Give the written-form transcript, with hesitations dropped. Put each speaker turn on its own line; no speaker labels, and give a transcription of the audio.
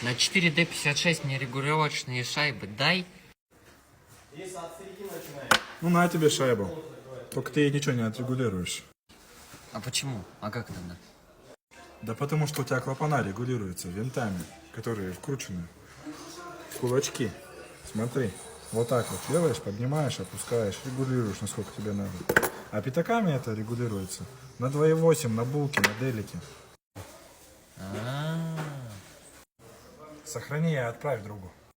На 4D56 мне регулировочные шайбы дай.
Ну на тебе шайбу. Только ты ей ничего не отрегулируешь.
А почему? А как тогда?
Да потому что у тебя клапана регулируются винтами, которые вкручены в кулачки. Смотри, вот так вот делаешь, поднимаешь, опускаешь, регулируешь, насколько тебе надо. А пятаками это регулируется на 2,8, на булке, на делике. Сохрани и отправь другу.